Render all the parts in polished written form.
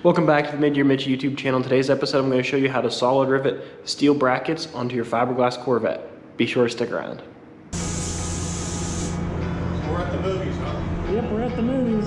Welcome back to the Mid-Year Mitch YouTube channel. In today's episode, I'm going to show you how to solid rivet steel brackets onto your fiberglass Corvette. Be sure to stick around. So we're at the movies, huh? Yep, we're at the movies.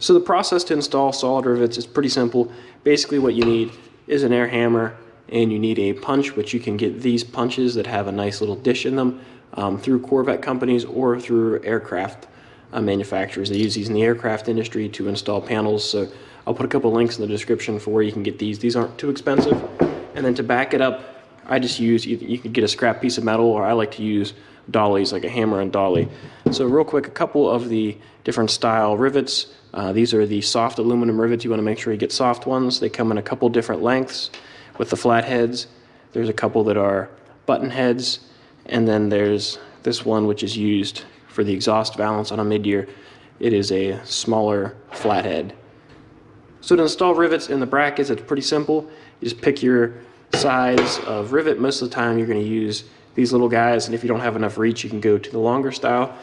So the process to install solid rivets is pretty simple. Basically what you need is an air hammer and you need a punch, which you can get these punches that have a nice little dish in them through Corvette companies or through aircraft manufacturers. They use these in the aircraft industry to install panels. So I'll put a couple links in the description for where you can get these. These aren't too expensive. And then to back it up, I just use, you could get a scrap piece of metal, or I like to use dollies, like a hammer and dolly. So real quick, a couple of the different style rivets. These are the soft aluminum rivets. You want to make sure you get soft ones. They come in a couple different lengths with the flat heads. There's a couple that are button heads, and then there's this one which is used for the exhaust valance on a mid-year. It is a smaller flathead. So to install rivets in the brackets, it's pretty simple. You just pick your size of rivet. Most of the time you're going to use these little guys, and if you don't have enough reach, you can go to the longer style.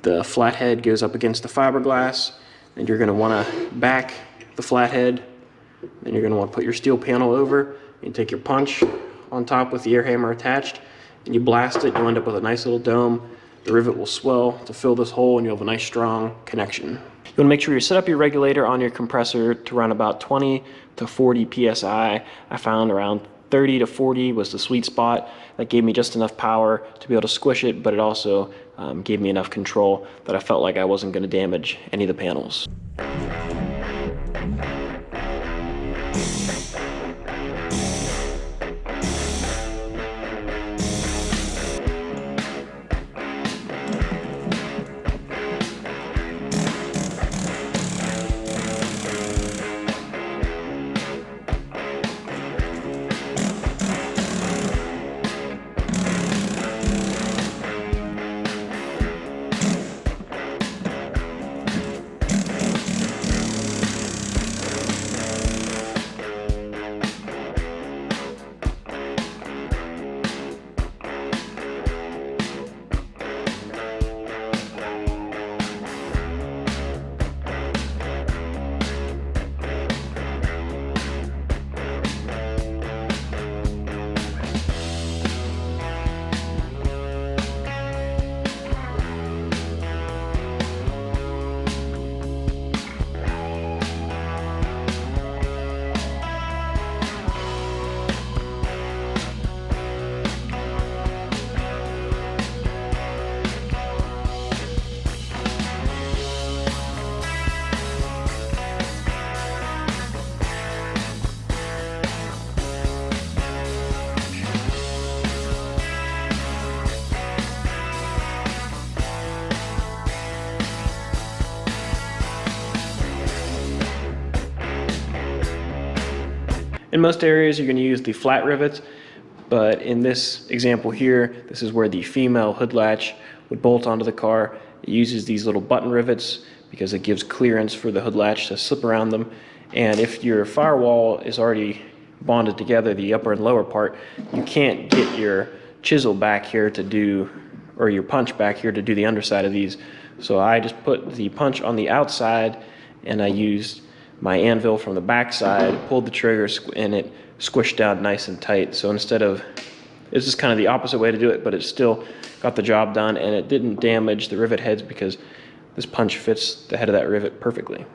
The flathead goes up against the fiberglass, and you're going to want to back the flathead. Then you're going to want to put your steel panel over, and take your punch on top with the air hammer attached, and you blast it. You'll end up with a nice little dome. The rivet will swell to fill this hole, and you'll have a nice strong connection. You want to make sure you set up your regulator on your compressor to run about 20 to 40 psi. I found around 30 to 40 was the sweet spot. That gave me just enough power to be able to squish it, but it also gave me enough control that I felt like I wasn't going to damage any of the panels. In most areas, you're going to use the flat rivets, but in this example here, this is where the female hood latch would bolt onto the car. It uses these little button rivets because it gives clearance for the hood latch to slip around them. And if your firewall is already bonded together, the upper and lower part, you can't get your chisel back here to do, or your punch back here to do the underside of these. So I just put the punch on the outside, and I used my anvil from the back side, pulled the trigger, and it squished down nice and tight. So instead of, it's just kind of the opposite way to do it, but it still got the job done, and it didn't damage the rivet heads because this punch fits the head of that rivet perfectly.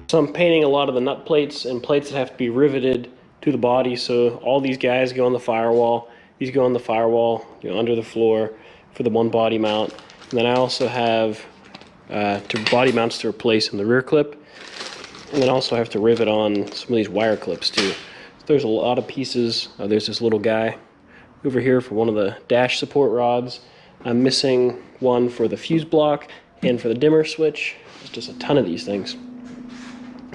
So I'm painting a lot of the nut plates and plates that have to be riveted to the body. So all these guys go on the firewall. These go on the firewall, under the floor for the one body mount. And then I also have body mounts to replace in the rear clip. And then also I have to rivet on some of these wire clips too. There's a lot of pieces. There's this little guy over here for one of the dash support rods. I'm missing one for the fuse block and for the dimmer switch. There's just a ton of these things.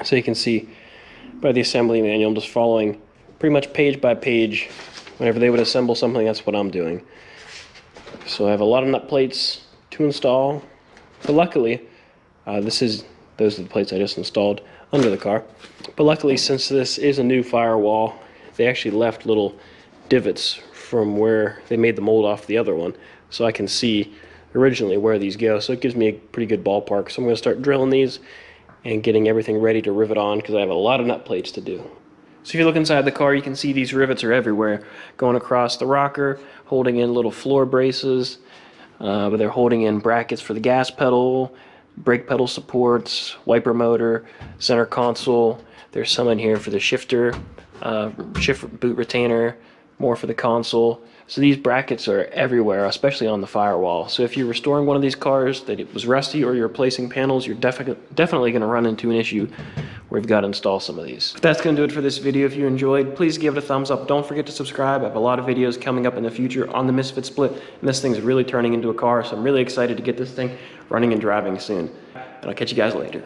So you can see by the assembly manual, I'm just following pretty much page by page. Whenever they would assemble something, that's what I'm doing. So I have a lot of nut plates to install. But luckily, those are the plates I just installed under the car. But luckily, since this is a new firewall, they actually left little divots from where they made the mold off the other one, so I can see originally where these go. So it gives me a pretty good ballpark. So I'm going to start drilling these and getting everything ready to rivet on, because I have a lot of nut plates to do. So if you look inside the car, you can see these rivets are everywhere, going across the rocker, holding in little floor braces, but they're holding in brackets for the gas pedal, brake pedal supports, wiper motor, center console. There's some in here for the shifter, boot retainer, more for the console. So these brackets are everywhere, especially on the firewall. So if you're restoring one of these cars that it was rusty, or you're replacing panels, you're definitely going to run into an issue where you've got to install some of these. But that's going to do it for this video. If you enjoyed, please give it a thumbs up. Don't forget to subscribe. I have a lot of videos coming up in the future on the Misfit split, and this thing's really turning into a car, so I'm really excited to get this thing running and driving soon. And I'll catch you guys later.